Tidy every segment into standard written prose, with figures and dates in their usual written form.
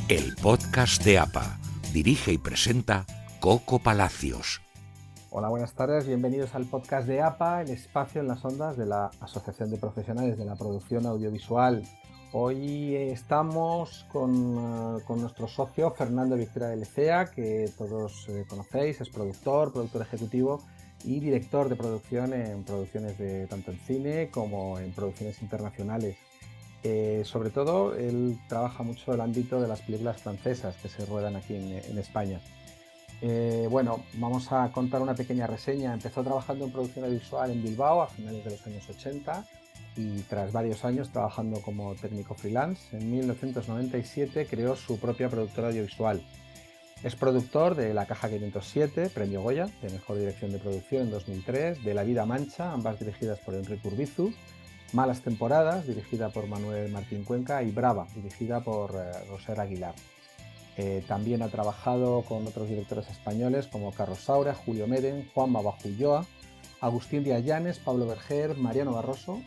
El podcast de APA. Dirige y presenta Coco Palacios. Hola, buenas tardes. Bienvenidos al podcast de APA, el espacio en las ondas de la Asociación de Profesionales de la Producción Audiovisual. Hoy estamos con nuestro socio Fernando Victoria de Lecea, que todos conocéis, es productor ejecutivo y director de producción en producciones tanto en cine como en producciones internacionales. Sobre todo, él trabaja mucho el ámbito de las películas francesas que se ruedan aquí en España. Bueno, vamos a contar una pequeña reseña. Empezó trabajando en producción audiovisual en Bilbao a finales de los años 80 y tras varios años trabajando como técnico freelance, en 1997 creó su propia productora audiovisual. Es productor de La Caja 507, Premio Goya, de Mejor Dirección de Producción en 2003, de La Vida Mancha, ambas dirigidas por Enrique Urbizu, Malas Temporadas, dirigida por Manuel Martín Cuenca, y Brava, dirigida por Roser Aguilar. También ha trabajado con otros directores españoles como Carlos Saura, Julio Meren, Juanma Bajo Ulloa, Agustín Díaz Llanes, Pablo Berger, Mariano Barroso,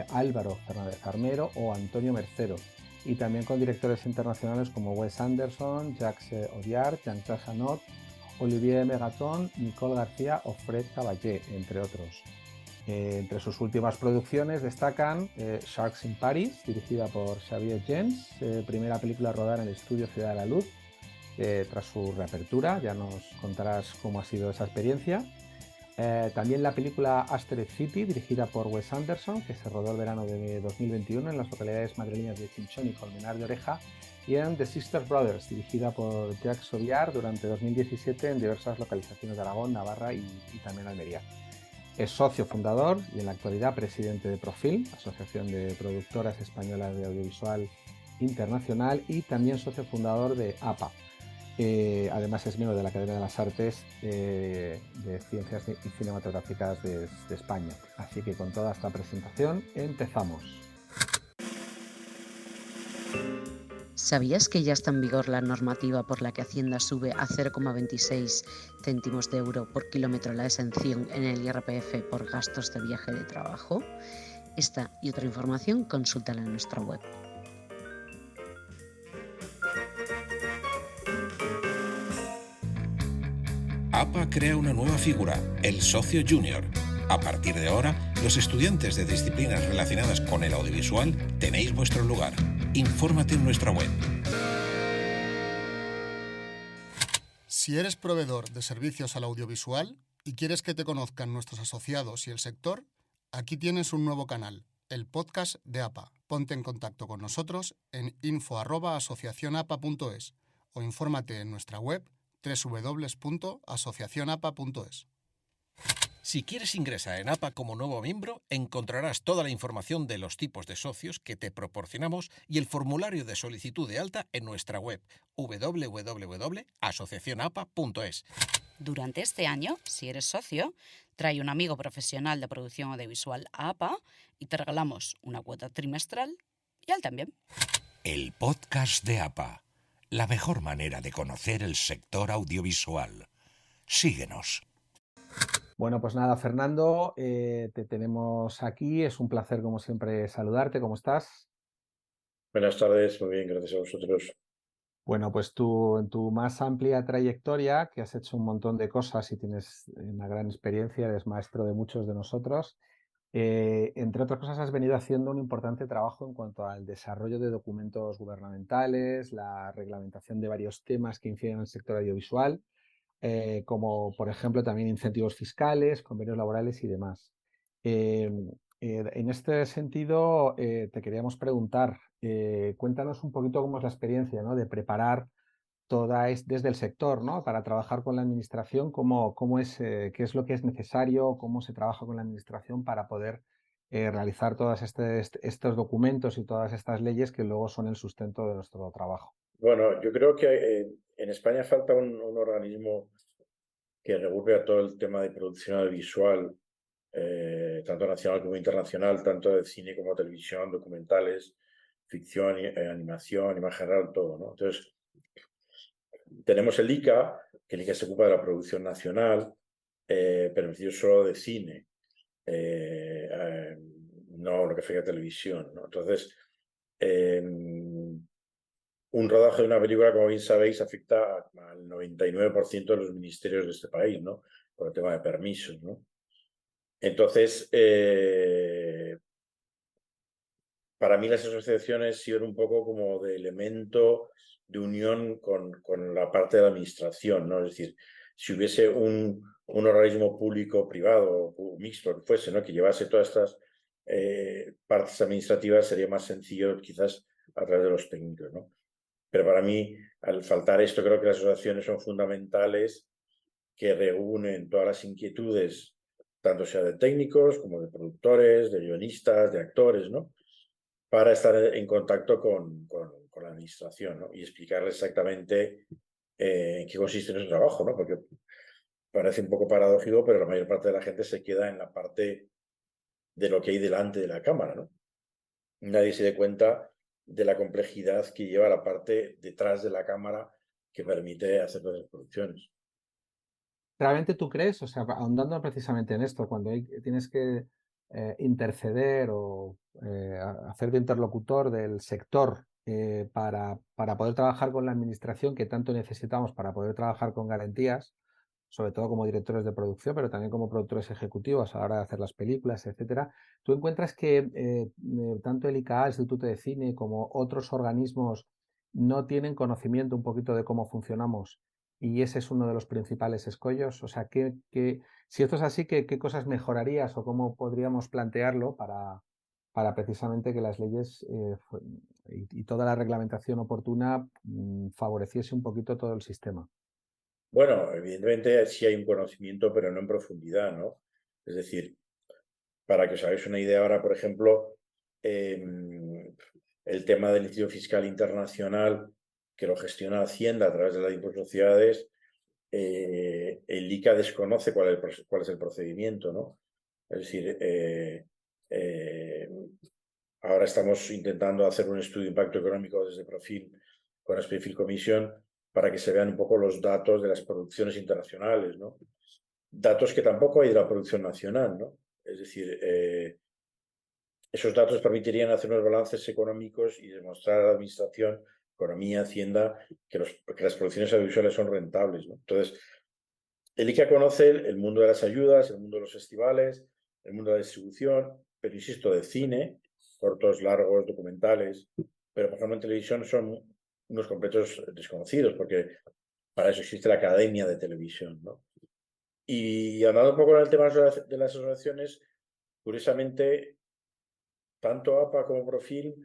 Álvaro Fernández Armero o Antonio Mercero. Y también con directores internacionales como Wes Anderson, Jacques Audiard, Jean-Claude Janot, Olivier Megaton, Nicole García o Fred Caballé, entre otros. Entre sus últimas producciones destacan Sharks in Paris, dirigida por Xavier Gens, primera película rodada en el estudio Ciudad de la Luz, tras su reapertura. Ya nos contarás cómo ha sido esa experiencia. También la película Asteroid City, dirigida por Wes Anderson, que se rodó el verano de 2021 en las localidades madrileñas de Chinchón y Colmenar de Oreja, y en The Sister Brothers, dirigida por Jacques Audiard durante 2017 en diversas localizaciones de Aragón, Navarra y también Almería. Es socio fundador y en la actualidad presidente de Profil, Asociación de Productoras Españolas de Audiovisual Internacional, y también socio fundador de APA. Además es miembro de la Academia de las Artes de Ciencias y Cinematográficas de España. Así que con toda esta presentación empezamos. ¿Sabías que ya está en vigor la normativa por la que Hacienda sube a 0,26 céntimos de euro por kilómetro la exención en el IRPF por gastos de viaje de trabajo? Esta y otra información consúltala en nuestra web. APA crea una nueva figura, el socio junior. A partir de ahora, los estudiantes de disciplinas relacionadas con el audiovisual tenéis vuestro lugar. Infórmate en nuestra web. Si eres proveedor de servicios al audiovisual y quieres que te conozcan nuestros asociados y el sector, aquí tienes un nuevo canal, el podcast de APA. Ponte en contacto con nosotros en info@asociacionapa.es o infórmate en nuestra web www.asociacionapa.es. Si quieres ingresar en APA como nuevo miembro, encontrarás toda la información de los tipos de socios que te proporcionamos y el formulario de solicitud de alta en nuestra web www.asociacionapa.es. Durante este año, si eres socio, trae un amigo profesional de producción audiovisual a APA y te regalamos una cuota trimestral y él también. El podcast de APA. La mejor manera de conocer el sector audiovisual. Síguenos. Bueno, pues nada, Fernando, te tenemos aquí. Es un placer, como siempre, saludarte. ¿Cómo estás? Buenas tardes, muy bien, gracias a vosotros. Bueno, pues tú, en tu más amplia trayectoria, que has hecho un montón de cosas y tienes una gran experiencia, eres maestro de muchos de nosotros, entre otras cosas has venido haciendo un importante trabajo en cuanto al desarrollo de documentos gubernamentales, la reglamentación de varios temas que inciden en el sector audiovisual, como por ejemplo también incentivos fiscales, convenios laborales y demás. Eh, en este sentido, te queríamos preguntar, cuéntanos un poquito cómo es la experiencia, ¿no?, de preparar desde el sector, ¿no?, para trabajar con la administración, cómo es, qué es lo que es necesario, cómo se trabaja con la administración para poder realizar todos estos documentos y todas estas leyes que luego son el sustento de nuestro trabajo. Bueno, yo creo que en España falta un organismo que regule a todo el tema de producción audiovisual, tanto nacional como internacional, tanto de cine como televisión, documentales, ficción, animación, imagen real, todo, ¿no? Entonces, tenemos el ICA, que el ICA se ocupa de la producción nacional, permitido solo de cine, no lo que afecta a televisión, ¿no? Entonces, un rodaje de una película, como bien sabéis, afecta al 99% de los ministerios de este país, ¿no? Por el tema de permisos, ¿no? Entonces, para mí las asociaciones sirven un poco como de elemento de unión con la parte de la administración, ¿no? Es decir, si hubiese un organismo público-privado o mixto, que fuese, ¿no? Que llevase todas estas partes administrativas, sería más sencillo quizás a través de los técnicos, ¿no? Pero para mí, al faltar esto, creo que las asociaciones son fundamentales, que reúnen todas las inquietudes, tanto sea de técnicos como de productores, de guionistas, de actores, ¿no? Para estar en contacto con la administración, ¿no? Y explicarles exactamente en qué consiste nuestro trabajo, ¿no? Porque parece un poco paradójico, pero la mayor parte de la gente se queda en la parte de lo que hay delante de la cámara, ¿no? Nadie se da cuenta de la complejidad que lleva la parte detrás de la cámara que permite hacer todas las producciones. ¿Realmente tú crees, o sea, ahondando precisamente en esto, cuando tienes que interceder o hacer de interlocutor del sector para poder trabajar con la administración que tanto necesitamos para poder trabajar con garantías, sobre todo como directores de producción, pero también como productores ejecutivos a la hora de hacer las películas, etcétera? ¿Tú encuentras que tanto el ICA, el Instituto de Cine, como otros organismos no tienen conocimiento un poquito de cómo funcionamos? Y ese es uno de los principales escollos. O sea, si esto es así, ¿qué cosas mejorarías o cómo podríamos plantearlo para precisamente que las leyes y toda la reglamentación oportuna favoreciese un poquito todo el sistema? Bueno, evidentemente sí hay un conocimiento, pero no en profundidad, ¿no? Es decir, para que os hagáis una idea ahora, por ejemplo, el tema del Instituto Fiscal Internacional, que lo gestiona Hacienda a través de la de sociedades, el ICA desconoce cuál es el procedimiento, ¿no? Es decir, ahora estamos intentando hacer un estudio de impacto económico desde Profil con la Springfield Commission para que se vean un poco los datos de las producciones internacionales, ¿no? Datos que tampoco hay de la producción nacional, ¿no? Es decir, esos datos permitirían hacer unos balances económicos y demostrar a la Administración, Economía, Hacienda, que las producciones audiovisuales son rentables, ¿no? Entonces, el ICA conoce el mundo de las ayudas, el mundo de los festivales, el mundo de la distribución, pero insisto, de cine, cortos, largos, documentales, pero por ejemplo en televisión son unos completos desconocidos, porque para eso existe la Academia de Televisión, ¿no? Y andando un poco en el tema de las asociaciones, curiosamente, tanto APA como Profil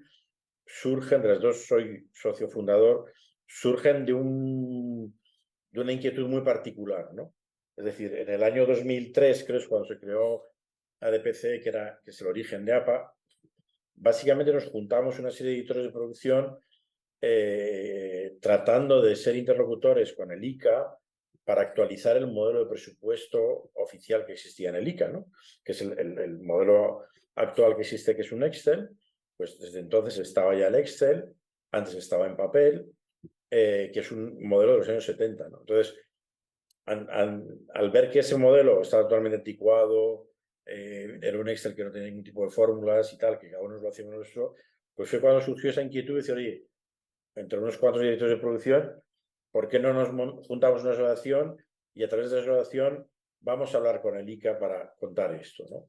surgen, de las dos soy socio fundador, surgen de una inquietud muy particular, ¿no? Es decir, en el año 2003, creo es cuando se creó ADPC, que es el origen de APA, básicamente nos juntamos una serie de editores de producción tratando de ser interlocutores con el ICA para actualizar el modelo de presupuesto oficial que existía en el ICA, ¿no? Que es el modelo actual que existe, que es un Excel. Pues desde entonces estaba ya el Excel, antes estaba en papel, que es un modelo de los años 70, ¿no? Entonces, al ver que ese modelo estaba totalmente anticuado, era un Excel que no tenía ningún tipo de fórmulas y tal, que cada uno lo hacíamos nuestro, pues fue cuando surgió esa inquietud de decir, oye, entre unos cuantos directores de producción, ¿por qué no nos juntamos una asociación y a través de esa asociación vamos a hablar con el ICA para contar esto, ¿no?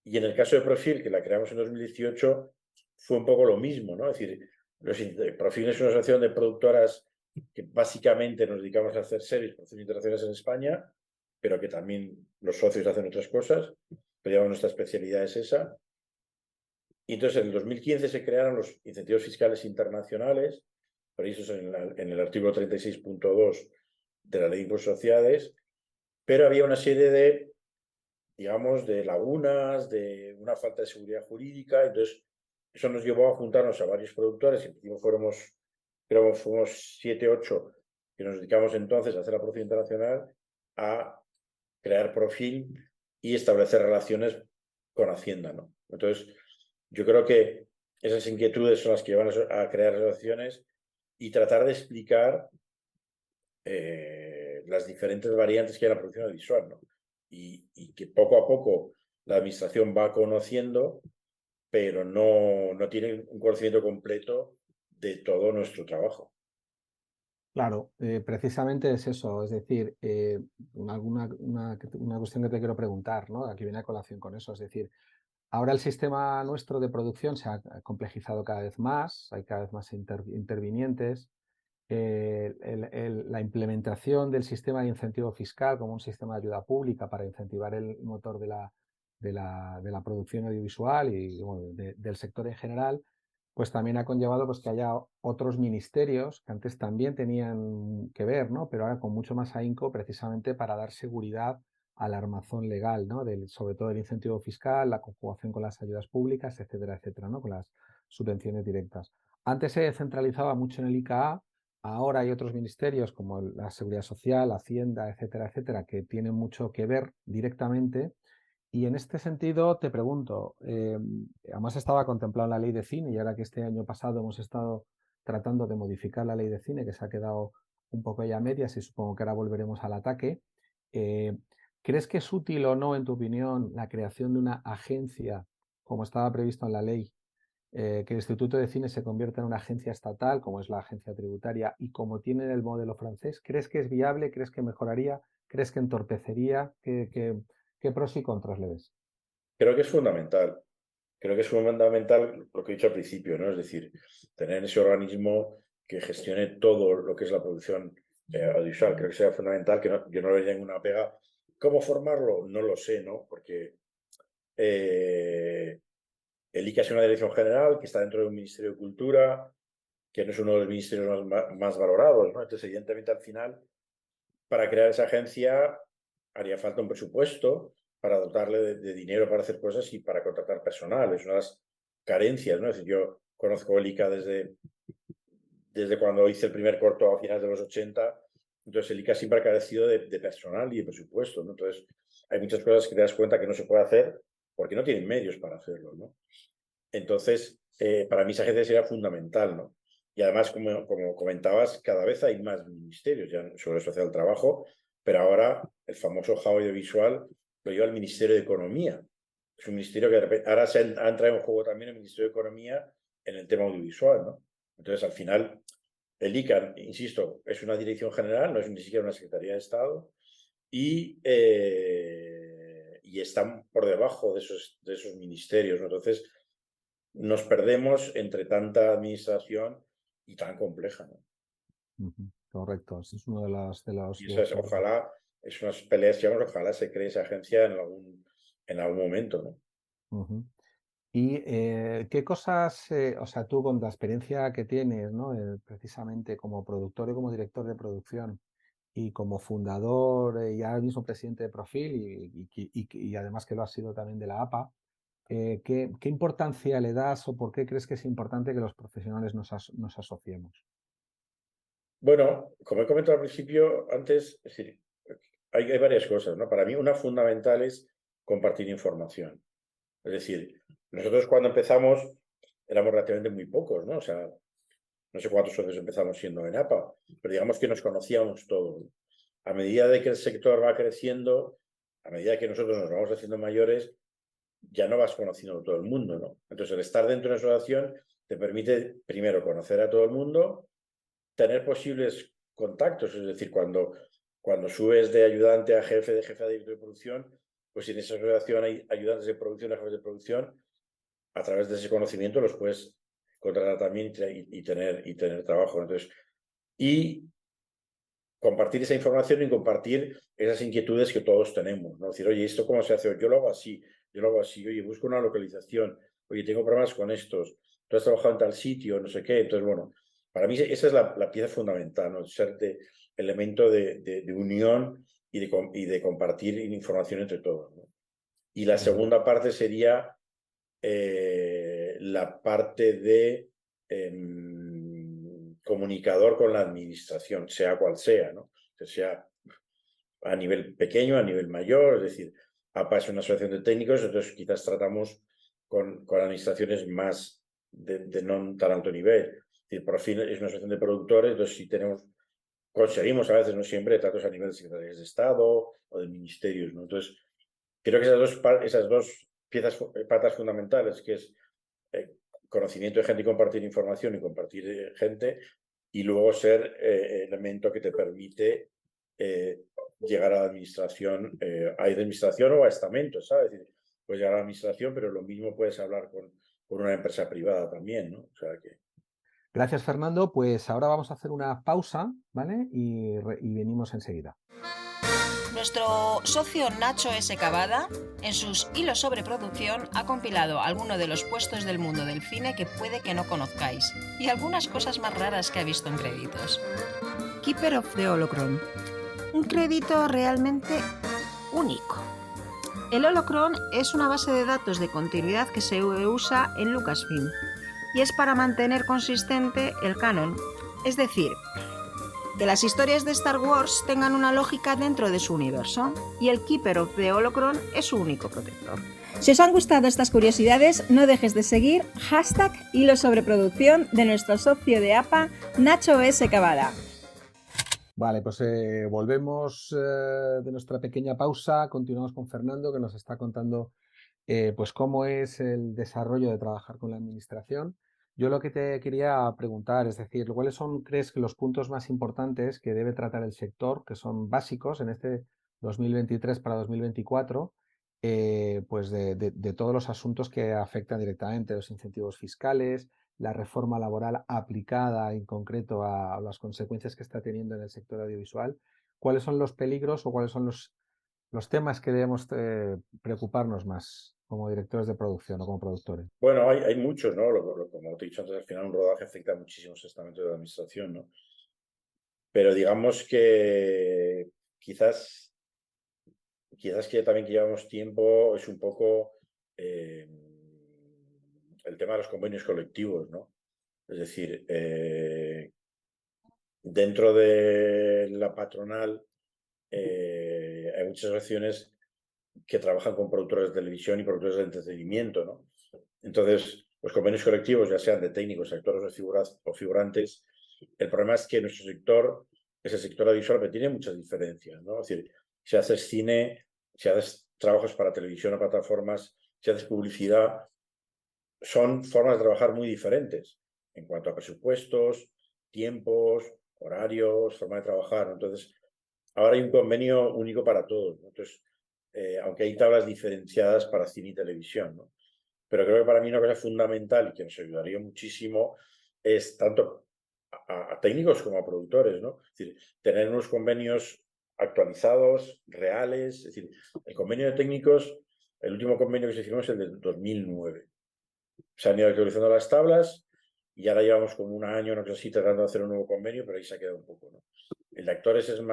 Y en el caso de Profil, que la creamos en 2018, fue un poco lo mismo, ¿no? Es decir, Profil es una asociación de productoras que básicamente nos dedicamos a hacer series, producciones internacionales en España, pero que también los socios hacen otras cosas, pero digamos nuestra especialidad es esa. Y entonces en el 2015 se crearon los incentivos fiscales internacionales, previstos en el artículo 36.2 de la Ley de Impuestos Sociales, pero había una serie de, digamos, de lagunas, de una falta de seguridad jurídica. Entonces, eso nos llevó a juntarnos a varios productores, y fuimos 7, 8, que nos dedicamos entonces a hacer la producción internacional, a crear Profil y establecer relaciones con Hacienda, ¿no? Entonces, yo creo que esas inquietudes son las que llevan a crear relaciones y tratar de explicar las diferentes variantes que hay en la producción audiovisual, ¿no? Y que poco a poco la administración va conociendo, pero no tiene un conocimiento completo de todo nuestro trabajo. Claro, precisamente es eso, es decir, una cuestión que te quiero preguntar, ¿no? Aquí viene a colación con eso, es decir, ahora el sistema nuestro de producción se ha complejizado cada vez más, hay cada vez más intervinientes. La implementación del sistema de incentivo fiscal como un sistema de ayuda pública para incentivar el motor de la producción audiovisual y bueno, del sector en general, pues también ha conllevado pues, que haya otros ministerios que antes también tenían que ver, ¿no? Pero ahora con mucho más ahínco precisamente para dar seguridad al armazón legal, ¿no? Sobre todo el incentivo fiscal, la conjugación con las ayudas públicas, etcétera, etcétera, ¿no? Con las subvenciones directas. Antes se centralizaba mucho en el ICA. Ahora hay otros ministerios como la Seguridad Social, Hacienda, etcétera, etcétera, que tienen mucho que ver directamente. Y en este sentido te pregunto, además estaba contemplado en la ley de cine y ahora que este año pasado hemos estado tratando de modificar la ley de cine, que se ha quedado un poco ya a medias y supongo que ahora volveremos al ataque, ¿crees que es útil o no, en tu opinión, la creación de una agencia, como estaba previsto en la ley, que el Instituto de Cine se convierta en una agencia estatal, como es la agencia tributaria, y como tiene el modelo francés? ¿Crees que es viable? ¿Crees que mejoraría? ¿Crees que entorpecería? ¿Qué pros y contras le ves? Creo que es fundamental. Creo que es fundamental lo que he dicho al principio, ¿no? Es decir, tener ese organismo que gestione todo lo que es la producción audiovisual. Creo que sea fundamental, que yo no le vería ninguna pega. ¿Cómo formarlo? No lo sé, ¿no? Porque el ICA es una dirección general que está dentro de un Ministerio de Cultura, que no es uno de los ministerios más valorados, ¿no? Entonces, evidentemente, al final, para crear esa agencia haría falta un presupuesto para dotarle de dinero para hacer cosas y para contratar personal. Es una de las carencias, ¿no? Es decir, yo conozco el ICA desde cuando hice el primer corto a finales de los 80, entonces el ICA siempre ha carecido de personal y de presupuesto, ¿no? Entonces, hay muchas cosas que te das cuenta que no se puede hacer porque no tienen medios para hacerlo, ¿no? Entonces, para mí esa agencia sería fundamental, ¿no? Y además, como comentabas, cada vez hay más ministerios, ya sobre eso hace el trabajo, pero ahora el famoso hub audiovisual lo lleva el Ministerio de Economía. Es un ministerio que de repente, ahora ha entrado en juego también el Ministerio de Economía en el tema audiovisual, ¿no? Entonces, al final, el ICA, insisto, es una dirección general, no es ni siquiera una Secretaría de Estado, y están por debajo de esos ministerios, ¿no? Entonces, nos perdemos entre tanta administración y tan compleja, ¿no? Correcto, ese es uno de los Y eso es, ojalá, es unas peleas que ojalá se cree esa agencia en algún momento, ¿no? ¿Y qué cosas, o sea, tú con la experiencia que tienes, ¿no? Precisamente como productor y como director de producción y como fundador y ahora mismo presidente de Profil y además que lo has sido también de la APA, ¿qué importancia le das o por qué crees que es importante que los profesionales nos asociemos? Bueno, como he comentado al principio, antes, es decir, hay varias cosas, ¿no? Para mí una fundamental es compartir información. Es decir, nosotros cuando empezamos éramos relativamente muy pocos, ¿no? O sea, no sé cuántos socios empezamos siendo en APA, pero digamos que nos conocíamos todos, ¿no? A medida de que el sector va creciendo, a medida que nosotros nos vamos haciendo mayores, ya no vas conociendo a todo el mundo, ¿no? Entonces, el estar dentro de una asociación te permite, primero, conocer a todo el mundo, tener posibles contactos, es decir, cuando subes de ayudante a jefe, de jefe a director de producción, pues si en esa asociación hay ayudantes de producción, a jefes de producción, a través de ese conocimiento los puedes contratar también y tener trabajo. Entonces, y compartir esa información y compartir esas inquietudes que todos tenemos, ¿no? Decir, oye, ¿esto cómo se hace? Yo lo hago así, yo lo hago así, oye, busco una localización, oye, tengo problemas con estos, tú has trabajado en tal sitio, no sé qué. Entonces, bueno, para mí esa es la pieza fundamental, ¿no? Ser elemento de unión y de compartir información entre todos, ¿no? Y la segunda parte sería la parte de comunicador con la administración, sea cual sea, ¿no? Que sea a nivel pequeño, a nivel mayor, es decir, APA es una asociación de técnicos, entonces quizás tratamos con administraciones más de no tan alto nivel. Es decir, Profil es una asociación de productores, entonces sí conseguimos a veces, no siempre, tratos a nivel de secretarías de Estado o de ministerios, ¿no? Entonces, creo que esas dos patas fundamentales, que es conocimiento de gente y compartir información y compartir gente, y luego ser elemento que te permite llegar a la administración, a administración o a estamentos, ¿sabes? Es decir, puedes llegar a la administración, pero lo mismo puedes hablar con una empresa privada también, ¿no? O sea que... Gracias, Fernando. Pues ahora vamos a hacer una pausa, ¿vale? Y venimos enseguida. Nuestro socio Nacho S. Cavada, en sus hilos sobre producción, ha compilado algunos de los puestos del mundo del cine que puede que no conozcáis y algunas cosas más raras que ha visto en créditos. Keeper of the Holocron. Un crédito realmente único. El Holocron es una base de datos de continuidad que se usa en Lucasfilm y es para mantener consistente el canon, es decir, que las historias de Star Wars tengan una lógica dentro de su universo, y el Keeper of the Holocron es su único protector. Si os han gustado estas curiosidades, no dejes de seguir #HiloSobreProducción de nuestro socio de APA, Nacho S. Cavada. Vale, pues volvemos de nuestra pequeña pausa, continuamos con Fernando, que nos está contando pues cómo es el desarrollo de trabajar con la administración. Yo lo que te quería preguntar, es decir, ¿cuáles crees que los puntos más importantes que debe tratar el sector, que son básicos en este 2023 para 2024, pues de todos los asuntos que afectan directamente los incentivos fiscales, la reforma laboral aplicada en concreto a las consecuencias que está teniendo en el sector audiovisual? ¿Cuáles son los peligros o cuáles son los temas que debemos preocuparnos más como directores de producción o como productores? Bueno, hay muchos, ¿no? Como te he dicho antes, al final un rodaje afecta a muchísimos estamentos de la administración, ¿no? Pero digamos que quizás que también que llevamos tiempo es un poco el tema de los convenios colectivos, ¿no? Es decir, dentro de la patronal hay muchas asociaciones que trabajan con productores de televisión y productores de entretenimiento, ¿no? Entonces, los convenios colectivos, ya sean de técnicos, actores o figurantes, el problema es que nuestro sector es el sector audiovisual, pero tiene muchas diferencias, ¿no? Es decir, si haces cine, si haces trabajos para televisión o plataformas, si haces publicidad, son formas de trabajar muy diferentes en cuanto a presupuestos, tiempos, horarios, forma de trabajar, ¿no? Entonces, ahora hay un convenio único para todos, ¿no? Entonces, aunque hay tablas diferenciadas para cine y televisión, ¿no? Pero creo que para mí una cosa fundamental y que nos ayudaría muchísimo es tanto a técnicos como a productores, ¿no? Es decir, tener unos convenios actualizados, reales. Es decir, el convenio de técnicos, el último convenio que se firmó es el de 2009. Se han ido actualizando las tablas y ahora llevamos como un año, no sé si tratando de hacer un nuevo convenio, pero ahí se ha quedado un poco, ¿no? El de actores el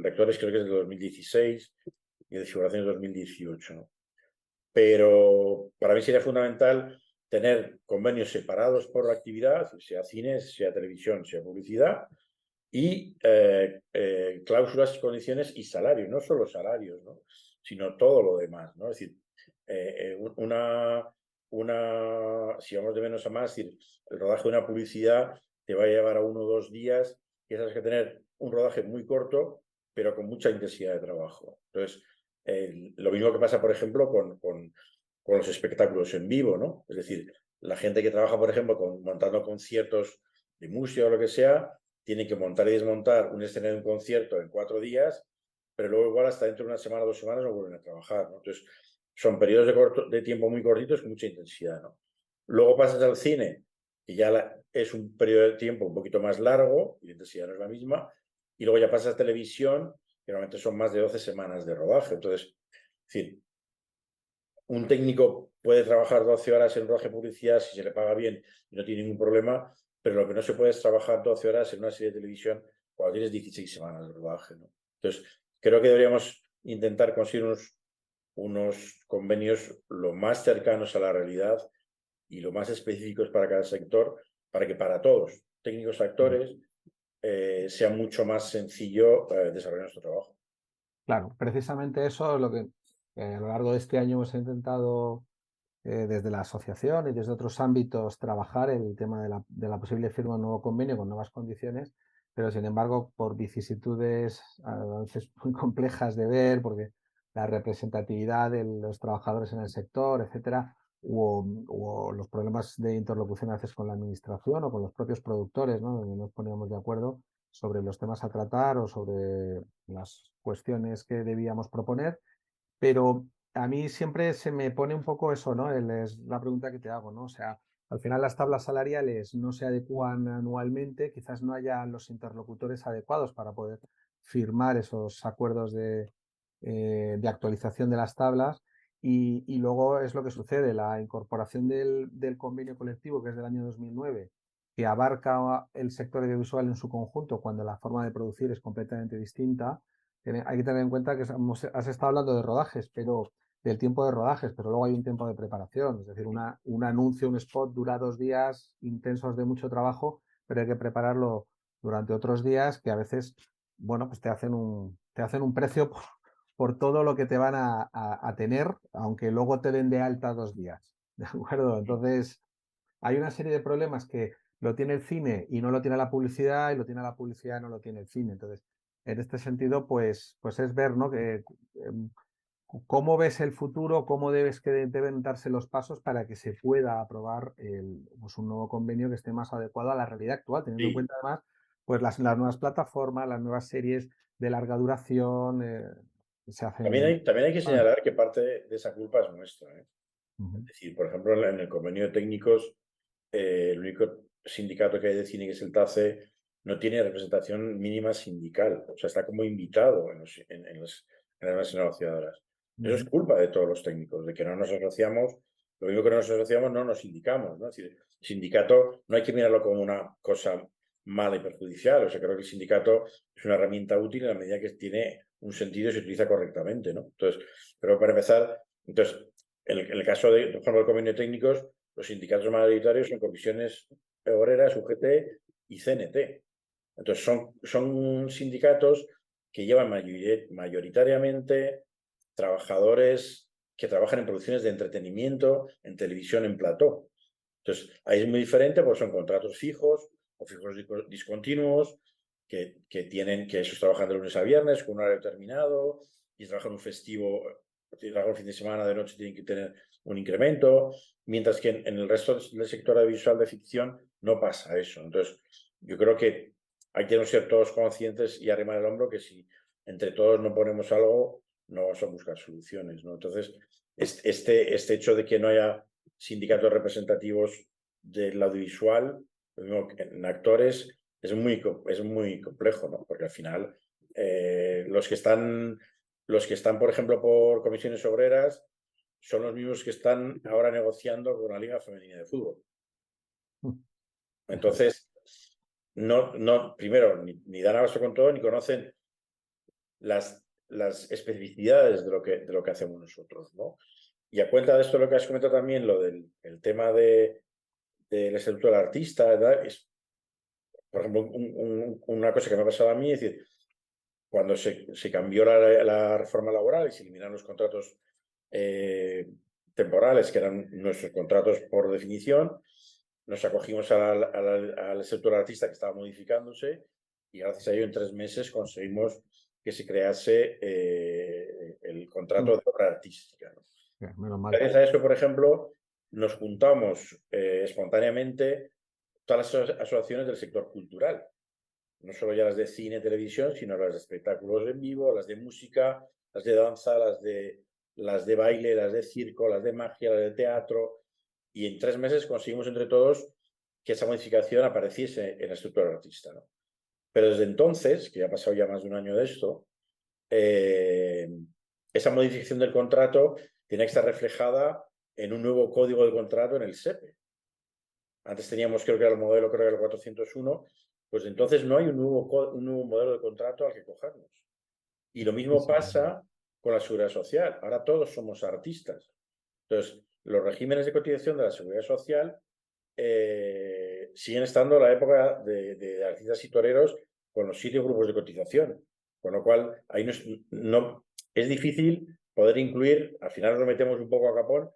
de actores creo que es de 2016 y el de figuración es de 2018, ¿no? Pero para mí sería fundamental tener convenios separados por actividad, sea cine, sea televisión, sea publicidad, y cláusulas, condiciones y salarios, no solo salarios, ¿no? Sino todo lo demás, ¿no? Es decir, si vamos de menos a más, es decir, el rodaje de una publicidad te va a llevar a 1 o 2 días y tienes que tener un rodaje muy corto, pero con mucha intensidad de trabajo. Entonces, lo mismo que pasa, por ejemplo, con los espectáculos en vivo, ¿no? Es decir, la gente que trabaja, por ejemplo, montando conciertos de música o lo que sea, tiene que montar y desmontar un escenario de un concierto en 4 días, pero luego igual hasta dentro de 1 semana o 2 semanas no vuelven a trabajar, ¿no? Entonces, son periodos de tiempo muy cortitos con mucha intensidad, ¿no? Luego pasas al cine, que ya es un periodo de tiempo un poquito más largo y la intensidad no es la misma, y luego ya pasas a televisión, que normalmente son más de 12 semanas de rodaje. Entonces, es decir, un técnico puede trabajar 12 horas en rodaje de publicidad si se le paga bien y no tiene ningún problema, pero lo que no se puede es trabajar 12 horas en una serie de televisión cuando tienes 16 semanas de rodaje, ¿no? Entonces, creo que deberíamos intentar conseguir unos convenios lo más cercanos a la realidad y lo más específicos para cada sector, para que para todos, técnicos, actores, sea mucho más sencillo desarrollar nuestro trabajo. Claro, precisamente eso es lo que a lo largo de este año hemos intentado desde la asociación y desde otros ámbitos trabajar el tema de la posible firma de un nuevo convenio con nuevas condiciones, pero sin embargo por vicisitudes a veces muy complejas de ver, porque la representatividad de los trabajadores en el sector, etcétera, o los problemas de interlocución a veces con la administración o con los propios productores, ¿no? Donde nos poníamos de acuerdo sobre los temas a tratar o sobre las cuestiones que debíamos proponer, pero a mí siempre se me pone un poco eso, ¿no? Es la pregunta que te hago, ¿no? O sea, al final las tablas salariales no se adecúan anualmente, quizás no haya los interlocutores adecuados para poder firmar esos acuerdos de actualización de las tablas. Y luego es lo que sucede, la incorporación del convenio colectivo, que es del año 2009, que abarca el sector audiovisual en su conjunto, cuando la forma de producir es completamente distinta. Hay que tener en cuenta que has estado hablando de rodajes, pero del tiempo de rodajes, pero luego hay un tiempo de preparación. Es decir, un anuncio, un spot dura 2 días intensos de mucho trabajo, pero hay que prepararlo durante otros días que a veces, bueno, pues te hacen un precio por todo lo que te van a tener, aunque luego te den de alta 2 días. ¿De acuerdo? Entonces, hay una serie de problemas que lo tiene el cine y no lo tiene la publicidad, y lo tiene la publicidad y no lo tiene el cine. Entonces, en este sentido, pues es ver, ¿no? ¿Cómo ves el futuro? ¿Cómo deben darse los pasos para que se pueda aprobar pues un nuevo convenio que esté más adecuado a la realidad actual, teniendo en cuenta además pues las nuevas plataformas, las nuevas series de larga duración se hacen. También hay que señalar que parte de esa culpa es nuestra, ¿eh? Uh-huh. Es decir, por ejemplo, en el convenio de técnicos, el único sindicato que hay de cine, que es el TACE, no tiene representación mínima sindical. O sea, está como invitado en las negociadoras. Eso es culpa de todos los técnicos, de que no nos asociamos. Lo mismo que no nos asociamos, no nos sindicamos, ¿no? Es decir, el sindicato no hay que mirarlo como una cosa mala y perjudicial. O sea, creo que el sindicato es una herramienta útil en la medida que tiene un sentido y se utiliza correctamente, ¿no? Entonces, pero para empezar, en el caso por ejemplo, del convenio de técnicos, los sindicatos mayoritarios son comisiones obreras, UGT y CNT. Entonces, son sindicatos que llevan mayoritariamente trabajadores que trabajan en producciones de entretenimiento, en televisión, en plató. Entonces, ahí es muy diferente porque son contratos fijos o fijos discontinuos que esos trabajan de lunes a viernes con un horario determinado y trabajan un festivo, trabajan un fin de semana, de noche tienen que tener un incremento, mientras que en el resto del sector audiovisual de ficción no pasa eso. Entonces, yo creo que hay que ser todos conscientes y arrimar el hombro que si entre todos no ponemos algo, no vamos a buscar soluciones, ¿no? Entonces, este hecho de que no haya sindicatos representativos del audiovisual, en actores, es muy complejo, ¿no? Porque al final los que están, por ejemplo, por comisiones obreras son los mismos que están ahora negociando con la Liga Femenina de Fútbol. Entonces, primero, ni dan abasto con todo, ni conocen las especificidades de lo que hacemos nosotros, ¿no? Y a cuenta de esto, lo que has comentado también, lo del tema del estatuto del artista, ¿verdad? Es, por ejemplo, una cosa que me ha pasado a mí, es decir, cuando se cambió la reforma laboral y se eliminaron los contratos temporales, que eran nuestros contratos por definición, nos acogimos al estatuto del artista que estaba modificándose y gracias a ello en 3 meses conseguimos que se crease el contrato de obra artística, ¿no? Gracias a eso, por ejemplo, nos juntamos espontáneamente todas las asociaciones del sector cultural, no solo ya las de cine, televisión, sino las de espectáculos en vivo, las de música, las de danza, las de baile, las de circo, las de magia, las de teatro, y en 3 meses conseguimos entre todos que esa modificación apareciese en la estructura del artista, ¿no? Pero desde entonces, que ya ha pasado ya más de un año de esto, esa modificación del contrato tiene que estar reflejada en un nuevo código de contrato en el SEPE. Antes teníamos, creo que era el modelo, creo que era el 401, pues entonces no hay un nuevo modelo de contrato al que cogernos. Y lo mismo pasa con la seguridad social. Ahora todos somos artistas. Entonces, los regímenes de cotización de la seguridad social siguen estando en la época de artistas y toreros con los 7 grupos de cotización. Con lo cual, ahí es difícil poder incluir, al final nos metemos un poco a capón,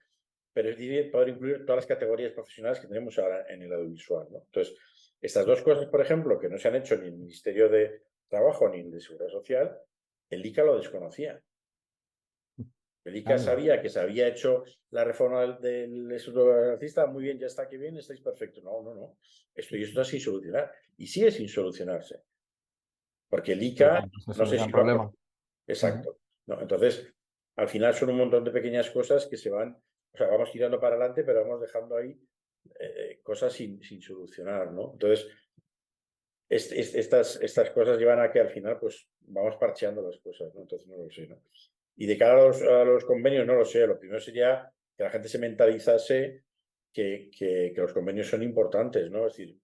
pero es difícil poder incluir todas las categorías profesionales que tenemos ahora en el audiovisual, ¿no? Entonces, estas 2 cosas, por ejemplo, que no se han hecho ni en el Ministerio de Trabajo ni en el de Seguridad Social, el ICA lo desconocía. El ICA Claro. sabía que se había hecho la reforma del Estatuto Garantista, muy bien, ya está, que bien, estáis perfectos. No. Esto está sin solucionar. Y sigue sin solucionarse. Porque el ICA, Bueno, pues es no un sé gran si lo ha... problema. Exacto. ¿No? Entonces, al final son un montón de pequeñas cosas que se van, o sea, vamos tirando para adelante, pero vamos dejando ahí cosas sin solucionar, ¿no? Entonces, estas cosas llevan a que al final, pues, vamos parcheando las cosas, ¿no? Entonces, no lo sé, ¿no? Y de cara a los convenios, no lo sé. Lo primero sería que la gente se mentalizase que los convenios son importantes, ¿no? Es decir,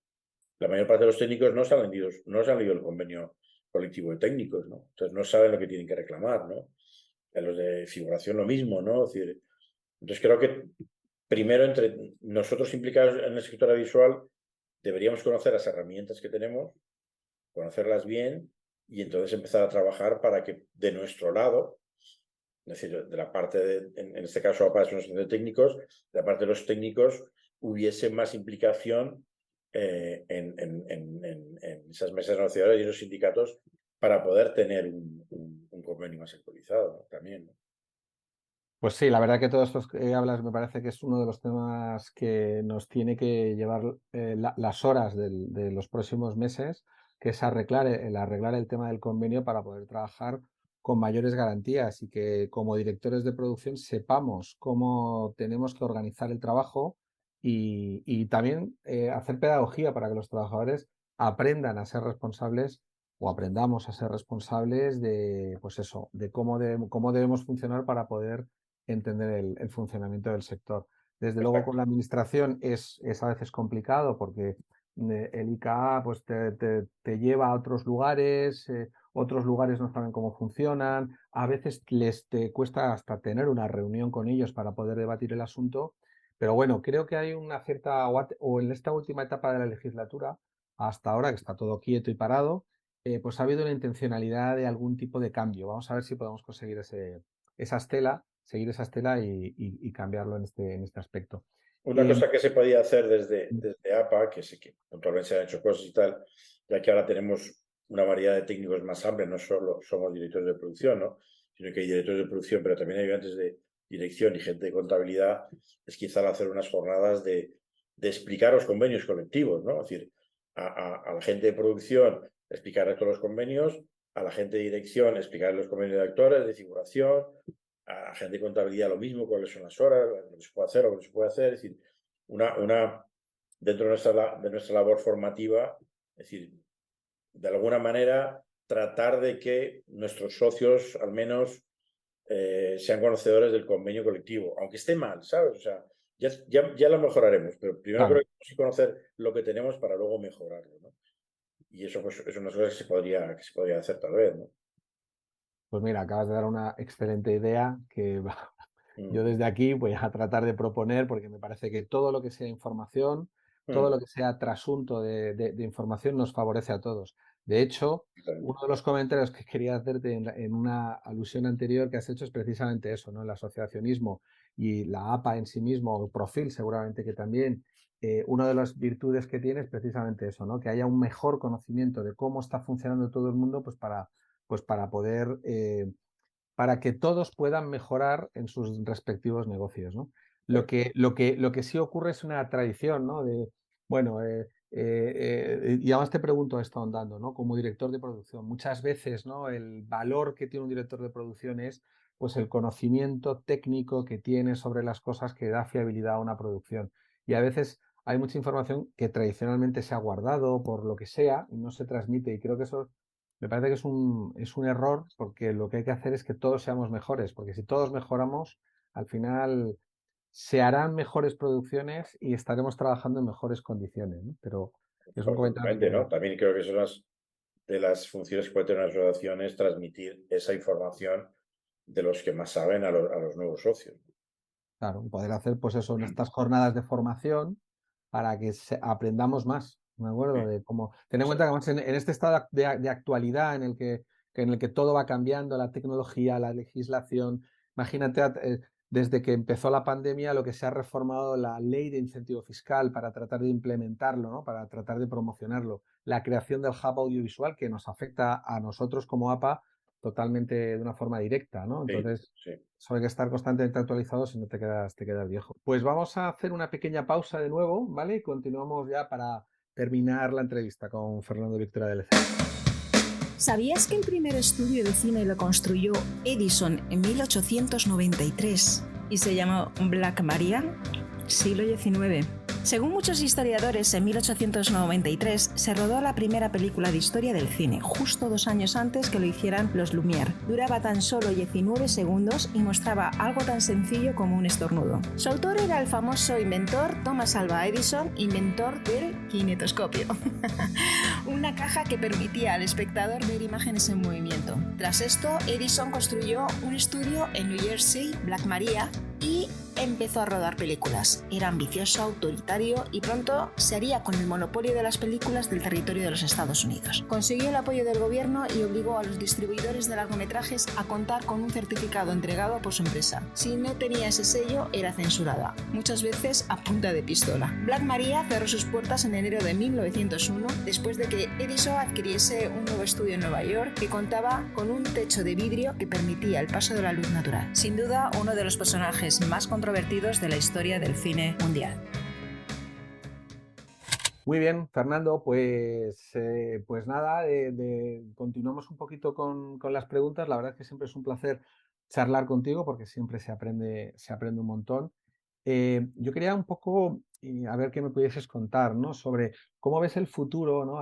la mayor parte de los técnicos no se han leído el convenio colectivo de técnicos, ¿no? Entonces no saben lo que tienen que reclamar, ¿no? A los de figuración lo mismo, ¿no? Es decir, entonces creo que primero entre nosotros implicados en el sector audiovisual deberíamos conocer las herramientas que tenemos, conocerlas bien y entonces empezar a trabajar para que de nuestro lado, es decir, de la parte en este caso APA es una asociación de técnicos, de la parte de los técnicos hubiese más implicación en esas mesas negociadoras y en los sindicatos para poder tener un convenio más actualizado, ¿no? También, ¿no? Pues sí, la verdad que todo esto que hablas me parece que es uno de los temas que nos tiene que llevar las horas de los próximos meses, que es arreglar el tema del convenio para poder trabajar con mayores garantías y que como directores de producción sepamos cómo tenemos que organizar el trabajo y también hacer pedagogía para que los trabajadores aprendan a ser responsables o aprendamos a ser responsables de, pues eso, de cómo debemos funcionar para poder entender el funcionamiento del sector. Desde luego con la administración es a veces complicado porque el IKA pues, te lleva a otros lugares no saben cómo funcionan, a veces te cuesta hasta tener una reunión con ellos para poder debatir el asunto, pero bueno, creo que hay una cierta, o en esta última etapa de la legislatura, hasta ahora que está todo quieto y parado, pues ha habido una intencionalidad de algún tipo de cambio. Vamos a ver si podemos conseguir seguir esa estela y cambiarlo en este aspecto. Una cosa que se podía hacer desde APA, que sé que actualmente se han hecho cosas y tal, ya que ahora tenemos una variedad de técnicos más amplia, no solo somos directores de producción, ¿no? Sino que hay directores de producción, pero también hay ayudantes de dirección y gente de contabilidad, es quizá hacer unas jornadas de explicar los convenios colectivos, ¿no? Es decir, a la gente de producción explicarles todos los convenios, a la gente de dirección explicar los convenios de actores, de figuración, a la gente de contabilidad lo mismo, cuáles son las horas, lo que se puede hacer, lo que no se puede hacer, es decir, dentro de nuestra labor formativa, es decir, de alguna manera tratar de que nuestros socios al menos sean conocedores del convenio colectivo, aunque esté mal, ¿sabes? O sea, ya lo mejoraremos, pero primero Claro. creo que tenemos que conocer lo que tenemos para luego mejorarlo, ¿no? Y eso pues, es una cosa que se podría hacer tal vez, ¿no? Pues mira, acabas de dar una excelente idea que yo desde aquí voy a tratar de proponer porque me parece que todo lo que sea información, todo lo que sea trasunto de información nos favorece a todos. De hecho, uno de los comentarios que quería hacerte en una alusión anterior que has hecho es precisamente eso, ¿no? El asociacionismo y la APA en sí mismo, el Profil seguramente que también, una de las virtudes que tiene es precisamente eso, ¿no? Que haya un mejor conocimiento de cómo está funcionando todo el mundo, pues para poder para que todos puedan mejorar en sus respectivos negocios, ¿no? Lo que sí ocurre es una tradición, ¿no? Bueno, y además te pregunto esto ahondando, ¿no? Como director de producción, muchas veces, ¿no? El valor que tiene un director de producción es pues el conocimiento técnico que tiene sobre las cosas que da fiabilidad a una producción. Y a veces hay mucha información que tradicionalmente se ha guardado por lo que sea y no se transmite. Y creo que eso me parece que es un error porque lo que hay que hacer es que todos seamos mejores, porque si todos mejoramos, al final se harán mejores producciones y estaremos trabajando en mejores condiciones, ¿no? Pero es un comentario que ¿no? También creo que son de las funciones que puede tener una asociación es transmitir esa información de los que más saben a los nuevos socios. Claro, poder hacer pues eso en estas jornadas de formación para que aprendamos más, ¿de acuerdo? De cómo, ten en cuenta que además en este estado de actualidad en el que todo va cambiando, la tecnología, la legislación, imagínate desde que empezó la pandemia lo que se ha reformado la ley de incentivo fiscal para tratar de implementarlo, ¿no? Para tratar de promocionarlo, la creación del hub audiovisual que nos afecta a nosotros como APA totalmente de una forma directa, ¿no? Entonces, sí. eso hay que estar constantemente actualizado, si no te quedas viejo. Pues vamos a hacer una pequeña pausa de nuevo, ¿vale? Y continuamos ya para terminar la entrevista con Fernando Victoria de Lecea. ¿Sabías que el primer estudio de cine lo construyó Edison en 1893 y se llamó Black Maria? Siglo XIX. Según muchos historiadores, en 1893 se rodó la primera película de historia del cine, justo 2 años antes que lo hicieran los Lumière. Duraba tan solo 19 segundos y mostraba algo tan sencillo como un estornudo. Su autor era el famoso inventor Thomas Alva Edison, inventor del kinetoscopio. Una caja que permitía al espectador ver imágenes en movimiento. Tras esto, Edison construyó un estudio en New Jersey, Black Maria, y empezó a rodar películas. Era ambicioso, autoritario y pronto se haría con el monopolio de las películas del territorio de los Estados Unidos. Consiguió el apoyo del gobierno y obligó a los distribuidores de largometrajes a contar con un certificado entregado por su empresa. Si no tenía ese sello, era censurada, muchas veces a punta de pistola. Black Maria cerró sus puertas en enero de 1901 después de que Edison adquiriese un nuevo estudio en Nueva York que contaba con un techo de vidrio que permitía el paso de la luz natural. Sin duda, uno de los personajes más controvertidos de la historia del cine mundial. Muy bien, Fernando, pues nada, continuamos un poquito con las preguntas. La verdad es que siempre es un placer charlar contigo porque siempre se aprende un montón. Yo quería un poco, a ver qué me pudieses contar, ¿no? Sobre cómo ves el futuro, ¿no?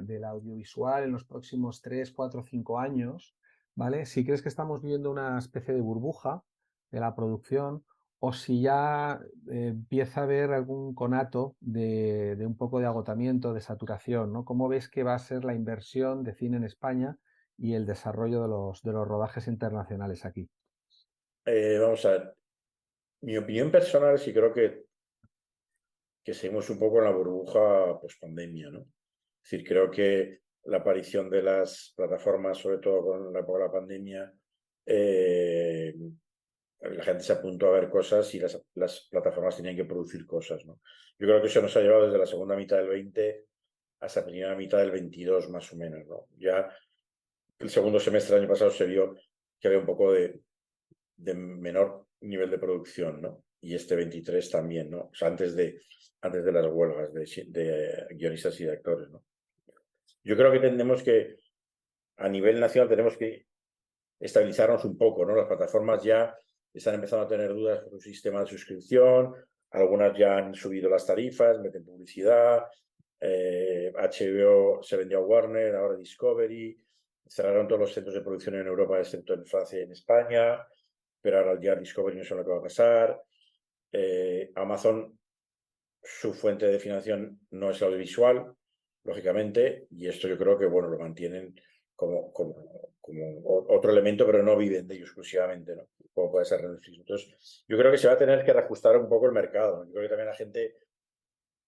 del audiovisual en los próximos 3, 4, 5 años, ¿vale? Si crees que estamos viviendo una especie de burbuja de la producción o si ya empieza a haber algún conato de un poco de agotamiento, de saturación, ¿no? ¿Cómo ves que va a ser la inversión de cine en España y el desarrollo de los rodajes internacionales aquí? Vamos a ver. Mi opinión personal es que creo que seguimos un poco en la burbuja post-pandemia, ¿no? Es decir, creo que la aparición de las plataformas, sobre todo con la época de la pandemia, la gente se apuntó a ver cosas y las plataformas tenían que producir cosas, ¿no? Yo creo que eso nos ha llevado desde la segunda mitad del 20 hasta la primera mitad del 22, más o menos, ¿no? Ya el segundo semestre del año pasado se vio que había un poco de menor nivel de producción, ¿no? Y este 23 también, ¿no? O sea, antes de las huelgas de guionistas y de actores, ¿no? Yo creo que tenemos que, a nivel nacional, tenemos que estabilizarnos un poco, ¿no? Las plataformas ya están empezando a tener dudas por un sistema de suscripción, algunas ya han subido las tarifas, meten publicidad, HBO se vendió a Warner, ahora Discovery, cerraron todos los centros de producción en Europa, excepto en Francia y en España, pero ahora ya Discovery no sé lo que va a pasar. Amazon, su fuente de financiación no es audiovisual, lógicamente, y esto yo creo que, bueno, lo mantienen como otro elemento, pero no viven de ello exclusivamente, ¿no? Como puede ser Netflix. Entonces, yo creo que se va a tener que reajustar un poco el mercado, ¿no? Yo creo que también la gente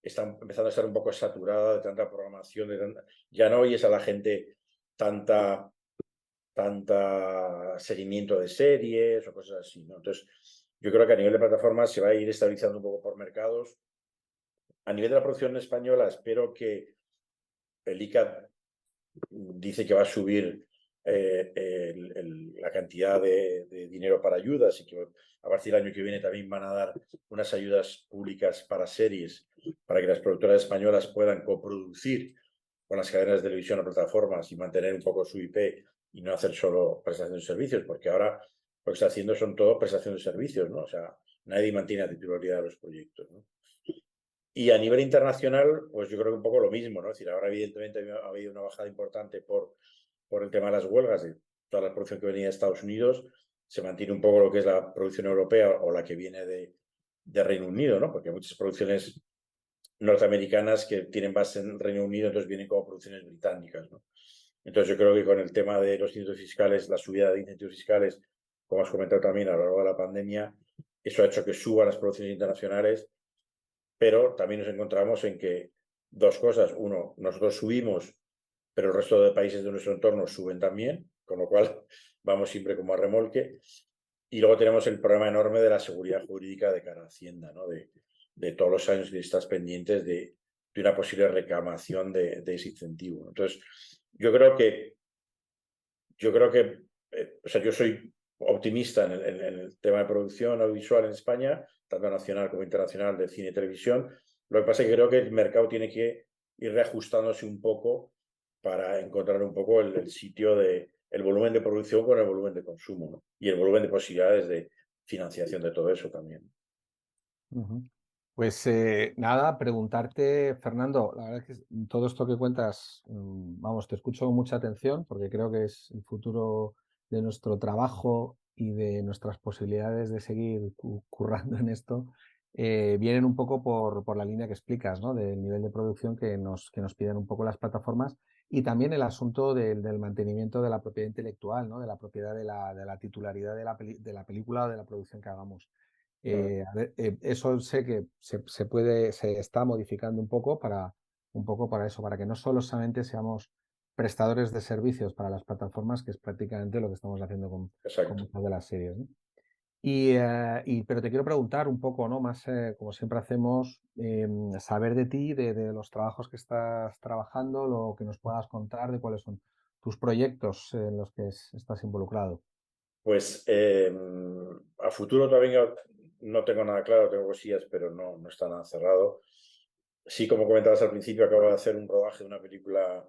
está empezando a estar un poco saturada de tanta programación, ya no oyes a la gente tanta seguimiento de series o cosas así, ¿no? Entonces, yo creo que a nivel de plataformas se va a ir estabilizando un poco por mercados. A nivel de la producción española, espero que el ICA dice que va a subir la cantidad de dinero para ayudas y que a partir del año que viene también van a dar unas ayudas públicas para series, para que las productoras españolas puedan coproducir con las cadenas de televisión o plataformas y mantener un poco su IP y no hacer solo prestación de servicios, porque ahora lo que está haciendo son todo prestación de servicios, ¿no? O sea, nadie mantiene la titularidad de los proyectos, ¿no? Y a nivel internacional, pues yo creo que un poco lo mismo, ¿no? Es decir, ahora evidentemente ha habido una bajada importante por el tema de las huelgas, de toda la producción que venía de Estados Unidos, se mantiene un poco lo que es la producción europea o la que viene de Reino Unido, ¿no? Porque hay muchas producciones norteamericanas que tienen base en Reino Unido, entonces vienen como producciones británicas, ¿no? Entonces yo creo que con el tema de los incentivos fiscales, la subida de incentivos fiscales, como has comentado también a lo largo de la pandemia, eso ha hecho que suban las producciones internacionales, pero también nos encontramos en que dos cosas. Uno, nosotros subimos, pero el resto de países de nuestro entorno suben también, con lo cual vamos siempre como a remolque. Y luego tenemos el problema enorme de la seguridad jurídica de cara a Hacienda, ¿no? De todos los años que estás pendientes de una posible reclamación de ese incentivo. Entonces, yo creo que yo creo que, o sea, yo soy optimista en el tema de producción audiovisual en España, tanto nacional como internacional, de cine y televisión. Lo que pasa es que creo que el mercado tiene que ir reajustándose un poco para encontrar un poco el sitio de el volumen de producción con el volumen de consumo, ¿no? Y el volumen de posibilidades de financiación de todo eso también. Pues nada, preguntarte, Fernando, la verdad es que todo esto que cuentas, vamos, te escucho con mucha atención porque creo que es el futuro de nuestro trabajo y de nuestras posibilidades de seguir currando en esto. Vienen un poco por la línea que explicas, ¿no? Del nivel de producción que nos piden un poco las plataformas y también el asunto del mantenimiento de la propiedad intelectual, ¿no? De la propiedad de la titularidad de la película o de la producción que hagamos. A ver, eso sé que se está modificando un poco para eso, para que no solo solamente seamos prestadores de servicios para las plataformas, que es prácticamente lo que estamos haciendo con muchas de las series, ¿no? Pero te quiero preguntar un poco, ¿no? Más como siempre hacemos, saber de ti, de los trabajos que estás trabajando, lo que nos puedas contar de cuáles son tus proyectos en los que estás involucrado. Pues a futuro todavía no tengo nada claro, tengo cosillas, pero no está nada cerrado. Sí, como comentabas al principio, acabo de hacer un rodaje de una película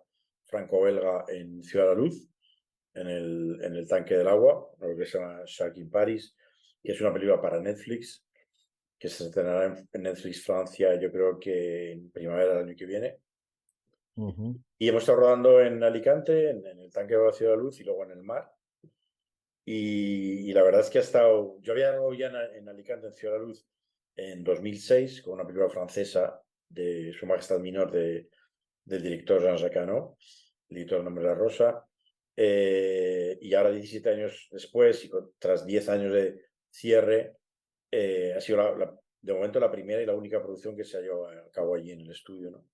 franco-belga en Ciudad de la Luz, en el tanque del agua, lo que se llama Shark in Paris, que es una película para Netflix, que se estrenará en Netflix Francia, yo creo que en primavera del año que viene. Y hemos estado rodando en Alicante, en el tanque de Ciudad de la Luz y luego en el mar. Y la verdad es que ha estado. Yo había rodado ya en Alicante, en Ciudad de la Luz, en 2006, con una película francesa de Su Majestad Minor del director Jean-Jacques Hano, el director Nombre de la Rosa. Y ahora, 17 años después, y tras 10 años de cierre, ha sido de momento la primera y la única producción que se ha llevado a cabo allí en el estudio, ¿no?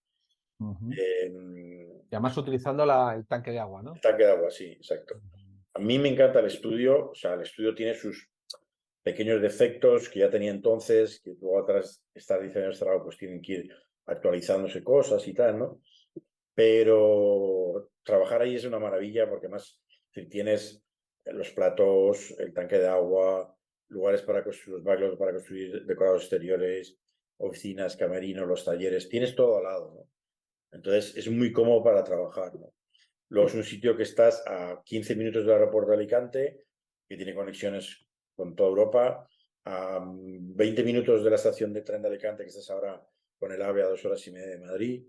Y además utilizando el tanque de agua, ¿no? El tanque de agua, sí, exacto. A mí me encanta el estudio, o sea, el estudio tiene sus pequeños defectos que ya tenía entonces, que luego atrás estar 10 años cerrado, pues tienen que ir actualizándose cosas y tal, ¿no? Pero trabajar ahí es una maravilla porque más tienes los platos, el tanque de agua, lugares para construir los backlogs, para construir decorados exteriores, oficinas, camerinos, los talleres, tienes todo al lado, ¿no? Entonces es muy cómodo para trabajar, ¿no? Luego es un sitio que estás a 15 minutos del aeropuerto de Alicante, que tiene conexiones con toda Europa, a 20 minutos de la estación de tren de Alicante, que estás ahora con el AVE a 2 horas y media de Madrid.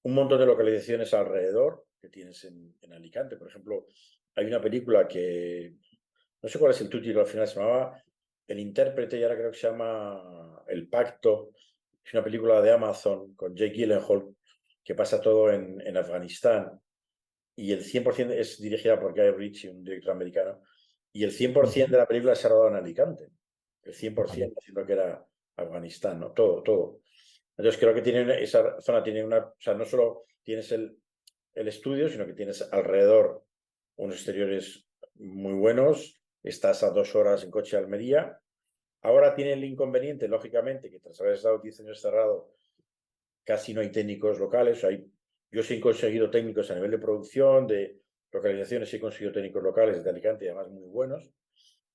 Un montón de localizaciones alrededor que tienes en Alicante. Por ejemplo, hay una película que, no sé cuál es el título, al final se llamaba El Intérprete y ahora creo que se llama El Pacto. Es una película de Amazon con Jake Gyllenhaal que pasa todo en Afganistán. Y el 100% es dirigida por Guy Ritchie, un director americano, y el 100% de la película se ha rodado en Alicante. El 100%, haciendo que era Afganistán, ¿no? Todo. Entonces creo que esa zona tiene o sea, no solo tienes el estudio, sino que tienes alrededor unos exteriores muy buenos, estás a 2 horas en coche de Almería. Ahora tiene el inconveniente, lógicamente, que tras haber estado 10 años cerrado, casi no hay técnicos locales, yo sí he conseguido técnicos a nivel de producción, de localizaciones, sí he conseguido técnicos locales de Alicante y además muy buenos.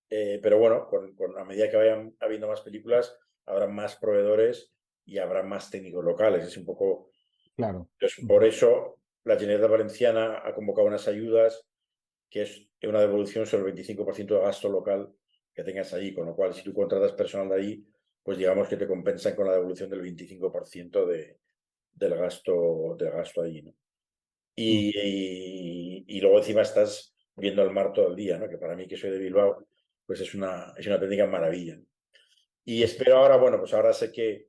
Pero bueno, a medida que vayan habiendo más películas, habrá más proveedores y habrá más técnicos locales. Es un poco. Claro. Entonces, por eso la Generalitat Valenciana ha convocado unas ayudas que es una devolución sobre el 25% de gasto local que tengas allí. Con lo cual, si tú contratas personal de allí, pues digamos que te compensan con la devolución del 25% del gasto allí, ¿no? Y luego encima estás viendo el mar todo el día, ¿no? Que para mí, que soy de Bilbao, pues es una auténtica maravilla, ¿no? Y espero ahora, bueno, pues ahora sé que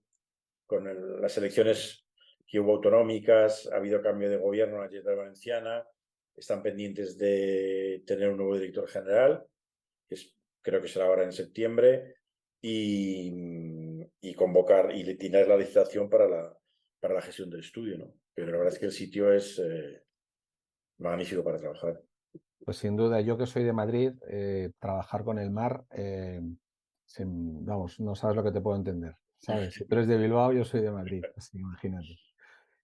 con las elecciones que hubo autonómicas, ha habido cambio de gobierno en la Generalitat Valenciana, están pendientes de tener un nuevo director general, que creo que será ahora en septiembre, y convocar y tener la licitación para la gestión del estudio, ¿no? Pero la verdad es que el sitio es magnífico para trabajar. Pues sin duda, yo que soy de Madrid, trabajar con el mar, vamos, no sabes lo que te puedo entender, ¿sabes? Si tú eres de Bilbao, yo soy de Madrid, así que imagínate.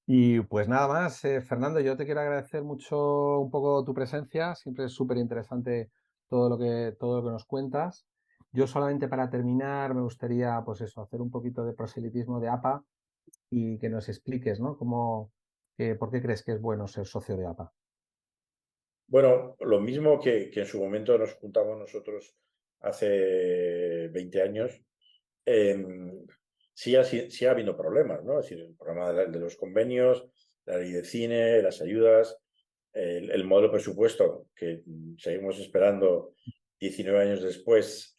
Y pues nada más, Fernando, yo te quiero agradecer mucho un poco tu presencia, siempre es súper interesante todo lo que nos cuentas. Yo solamente para terminar me gustaría, pues eso, hacer un poquito de proselitismo de APA y que nos expliques, ¿no? ¿Por qué crees que es bueno ser socio de APA? Bueno, lo mismo que en su momento nos juntamos nosotros hace 20 años, sí ha habido problemas, ¿no? Es decir, el problema de los convenios, la ley de cine, las ayudas, el modelo presupuesto que seguimos esperando 19 años después.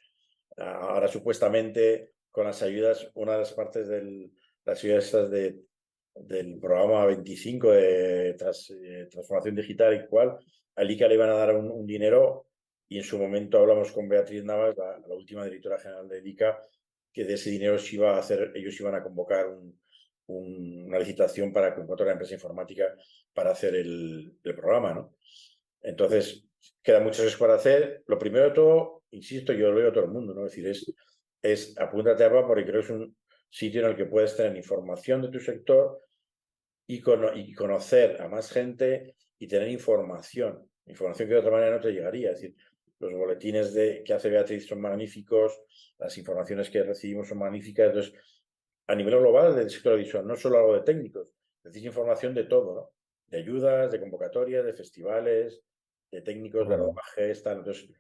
Ahora supuestamente con las ayudas, una de las partes de las ayudas del programa 25 de transformación digital y cual, al ICA le iban a dar un dinero y en su momento hablamos con Beatriz Navas, la última directora general de ICA, que de ese dinero ellos iban a convocar una licitación para contratar a una empresa informática para hacer el programa, ¿no? Entonces, quedan muchas cosas para hacer. Lo primero de todo, insisto, yo lo veo a todo el mundo, ¿no? Es decir, es apúntate a APA porque creo que es un sitio en el que puedes tener información de tu sector y conocer a más gente y tener información que de otra manera no te llegaría. Es decir, los boletines que hace Beatriz son magníficos, las informaciones que recibimos son magníficas. Entonces, a nivel global del sector audiovisual, no solo algo de técnicos, decís información de todo, ¿no? De ayudas, de convocatorias, de festivales, de técnicos, de rodajes, tal. Entonces,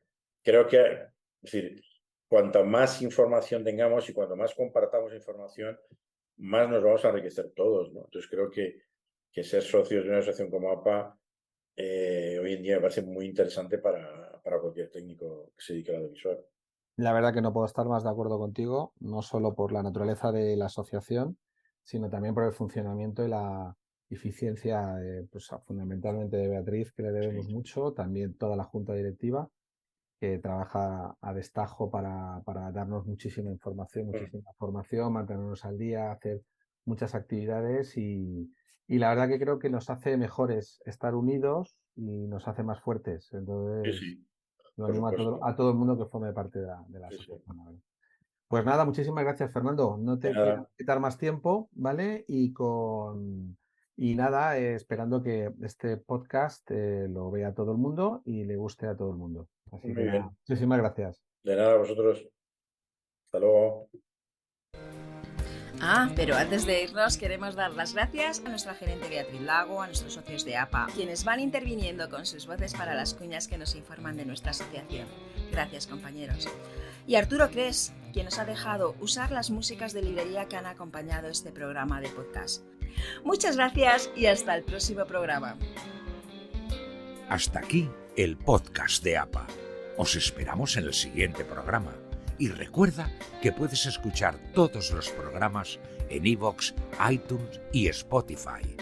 creo que, es decir, cuanta más información tengamos y cuanto más compartamos información, más nos vamos a enriquecer todos, ¿no? Entonces, creo que ser socios de una asociación como APA hoy en día me parece muy interesante para cualquier técnico que se dedique al audiovisual. La verdad que no puedo estar más de acuerdo contigo, no solo por la naturaleza de la asociación, sino también por el funcionamiento y la eficiencia, pues, fundamentalmente de Beatriz, que le debemos mucho, también toda la junta directiva, que trabaja a destajo para darnos muchísima información, muchísima formación, mantenernos al día, hacer muchas actividades y la verdad que creo que nos hace mejores estar unidos y nos hace más fuertes. Entonces, lo animo a todo el mundo que forme parte de la asociación. Pues nada, muchísimas gracias, Fernando. No te quiero quitar más tiempo, ¿vale? Y nada, esperando que este podcast lo vea todo el mundo y le guste a todo el mundo. Así que nada, muchísimas gracias. De nada, a vosotros. Hasta luego. Pero antes de irnos queremos dar las gracias a nuestra gerente Beatriz Lago, a nuestros socios de APA, quienes van interviniendo con sus voces para las cuñas que nos informan de nuestra asociación. Gracias, compañeros. Y Arturo Cres, quien nos ha dejado usar las músicas de librería que han acompañado este programa de podcast. Muchas gracias y hasta el próximo programa. Hasta aquí el podcast de APA. Os esperamos en el siguiente programa. Y recuerda que puedes escuchar todos los programas en iVoox, iTunes y Spotify.